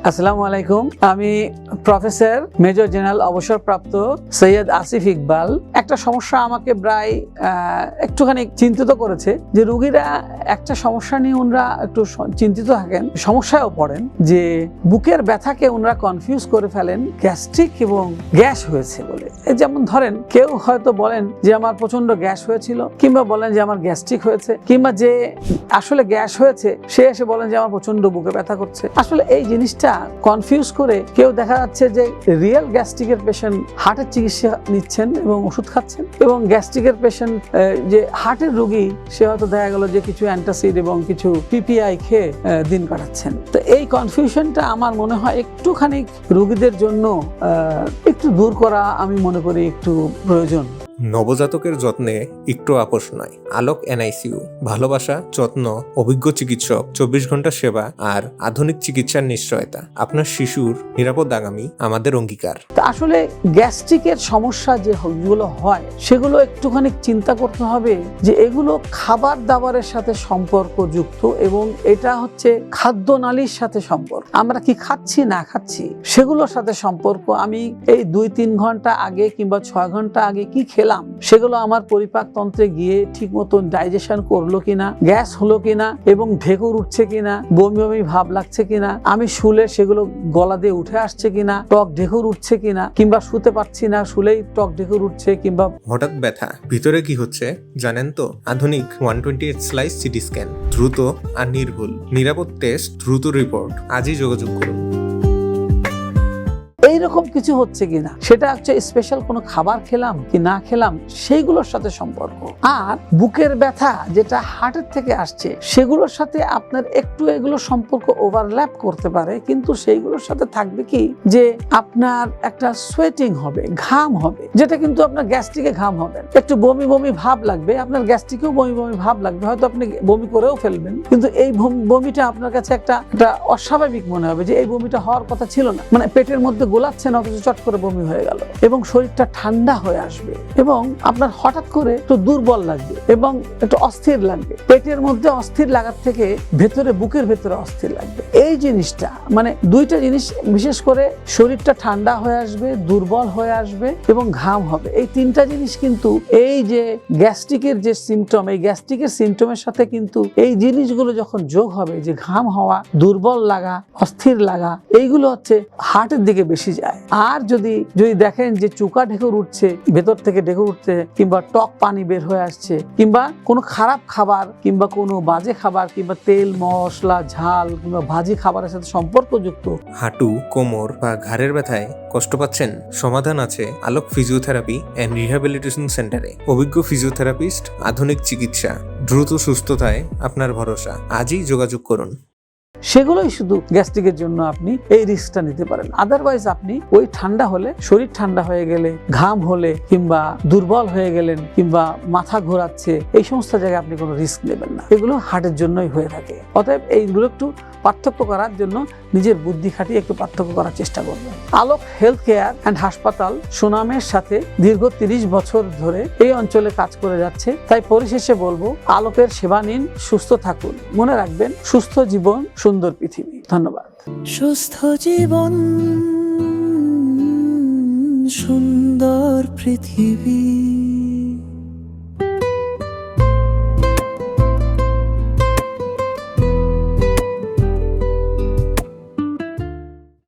আসসালামু আলাইকুম। আমি প্রফেসর মেজর জেনারেল অবসরপ্রাপ্ত সৈয়দ আসিফ ইকবাল। একটা সমস্যা আমাকে প্রায় একটুখানি চিন্তিত করেছে যে রোগীরা একটা সমস্যা নিয়ে ওনারা একটু চিন্তিত থাকেন, সমস্যায়ও পড়েন যে বুকের ব্যথাকে ওনারা কনফিউজ করে ফেলেন গ্যাস্ট্রিক এবং গ্যাস হয়েছে বলে। যেমন ধরেন কেউ হয়তো বলেন যে আমার প্রচন্ড গ্যাস হয়েছিল, কিংবা বলেন যে আমার গ্যাস্ট্রিক হয়েছে, কিংবা যে আসলে গ্যাস হয়েছে সে এসে বলেন যে আমার প্রচন্ড বুকে ব্যথা করছে। আসলে এই জিনিসটা কনফিউজ করে কেউ দেখা যাচ্ছে যে রিয়েল গ্যাস্ট্রিকের পেশেন্ট হার্টের চিকিৎসা নিচ্ছেন এবং ওষুধ খাচ্ছেন, এবং গ্যাস্ট্রিকের পেশেন্ট যে হার্টের রোগী সে হয়তো দেখা গেল যে কিছু অ্যান্টাসিড এবং কিছু পিপিআই খেয়ে দিন কাটাচ্ছেন। তো এই কনফিউশনটা আমার মনে হয় একটুখানি রোগীদের জন্য একটু দূর করা আমি মনে করি একটু প্রয়োজন। নবজাতকের যত্নে একটু আপোষ নয়। আলোক এনআইসিইউ, ভালোবাসা, যত্ন, অভিজ্ঞ চিকিৎসক, 24 ঘন্টা সেবা আর আধুনিক চিকিৎসার নিশ্চয়তা। আপনার শিশুর নিরাপদ আগামী আমাদের অঙ্গীকার। আসলে গ্যাস্ট্রিকের সমস্যা যেগুলো হয় সেগুলো একটুখানি চিন্তা করতে হবে যে এগুলো খাবার দাবারের সাথে সম্পর্কযুক্ত, এবং এটা হচ্ছে খাদ্যনালীর সাথে সম্পর্ক। আমরা কি খাচ্ছি না খাচ্ছি সেগুলোর সাথে সম্পর্ক। আমি এই 2-3 ঘন্টা আগে কিংবা 6 ঘন্টা আগে কি খেলাম সেগুলো আমার পরিপাকতন্ত্রে গিয়ে ঠিক মতন ডাইজেশন করলো কিনা, গ্যাস হলো কিনা, এবং ঢেকুর উঠছে কিনা, বমি বমি ভাব লাগছে কিনা, আমি শুলে সেগুলো গলা দিয়ে উঠে আসছে কিনা, টক ঢেকুর উঠছে কিনা, কিংবা শুতে পারছি না শুলেই টক ঢেকুর উঠছে, কিংবা হঠাৎ ব্যথা, ভিতরে কি হচ্ছে জানেন তো? আধুনিক 128 স্লাইস সিটি স্ক্যান, দ্রুত আর নির্ভুল, নিরাপদ টেস্ট, দ্রুত রিপোর্ট। আজই যোগাযোগ করুন। এইরকম কিছু হচ্ছে কিনা সেটা হচ্ছে স্পেশাল কোনো খাবার খেলাম কি না খেলাম সেইগুলোর সাথে সম্পর্ক। আর বুকের ব্যথা যেটা হার্টের থেকে আসছে সেগুলোর সাথে আপনার একটু এগুলো সম্পর্ক ওভারল্যাপ করতে পারে, কিন্তু সেইগুলোর সাথে থাকবে কি যে আপনার একটা সোয়েটিং হবে, ঘাম হবে, যেটা কিন্তু আপনার গ্যাস্ট্রিকে ঘাম হবে। একটু বমি বমি ভাব লাগবে, আপনার গ্যাস্ট্রিকেও বমি বমি ভাব লাগবে, হয়তো আপনি বমি করেও ফেলবেন, কিন্তু এই বমিটা আপনার কাছে একটা অস্বাভাবিক মনে হবে যে এই বমিটা হওয়ার কথা ছিল না। মানে পেটের মধ্যে গোলাচ্ছেন অথচ চট করে বমি হয়ে গেল, এবং শরীরটা ঠান্ডা হয়ে আসবে, এবং আপনার হঠাৎ করে একটু দুর্বল লাগবে এবং একটু অস্থির লাগবে। পেটের মধ্যে অস্থির লাগার থেকে ভেতরে বুকের ভেতরে অস্থির লাগবে। এই জিনিসটা মানে দুইটা জিনিস, বিশেষ করে শরীরটা ঠান্ডা হয়ে আসবে, দুর্বল হয়ে আসবে এবং ঘাম হবে। এই তিনটা জিনিস কিন্তু এই যে গ্যাস্ট্রিকের যে সিমটম, এই গ্যাস্ট্রিকের সিমটমের সাথে কিন্তু এই জিনিসগুলো যখন যোগ হবে, যে ঘাম হওয়া, দুর্বল লাগা, অস্থির লাগা, এইগুলো হচ্ছে হার্টের দিকে বেশি যায়। আর যদি দেখেন যে চুকা ঢেকুর উঠছে, ভেতর থেকে ঢেকুর উঠছে, কিংবা টক পানি বের হয়ে আসছে, কিংবা কোনো খারাপ খাবার কিংবা কোনো বাজে খাবার কিংবা তেল মশলা ঝাল কিংবা ভাজি খাবারের সাথে সম্পর্কযুক্ত, হাঁটু, কোমর বা ঘাড়ের ব্যথায় কষ্ট পাচ্ছেন? সমাধান আছে আলোক ফিজিওথেরাপি এন্ড রিহ্যাবিলিটেশন সেন্টারে। অভিজ্ঞ ফিজিওথেরাপিস্ট, আধুনিক চিকিৎসা, দ্রুত সুস্থতায় আপনার ভরসা। আজই যোগাযোগ করুন। সেগুলোই শুধু গ্যাস্ট্রিকের জন্য আপনি এই রিস্কটা নিতে পারেন। আদারওয়াইজ আপনি ওই ঠান্ডা হলে, শরীর ঠান্ডা হয়ে গেলে, ঘাম হলে, কিংবা দুর্বল হয়ে গেলেন, কিংবা মাথা ঘোরাচ্ছে, এই সমস্ত জায়গায় আপনি কোনো রিস্ক নেবেন না। এগুলো হার্টের জন্যই হয়ে থাকে। অতএব এইগুলো একটু পার্থক্য করার জন্য নিজের বুদ্ধি খাটিয়ে একটু পার্থক্য করার চেষ্টা করবেন। আলোক হেলথ কেয়ার অ্যান্ড হাসপাতাল সুনামের সাথে দীর্ঘ 30 বছর ধরে এই অঞ্চলে কাজ করে যাচ্ছে। তাই পরিশেষে বলবো, আলোকের সেবা নিন, সুস্থ থাকুন। মনে রাখবেন, সুস্থ জীবন সুন্দর পৃথিবী। ধন্যবাদ। সুস্থ জীবন সুন্দর পৃথিবী।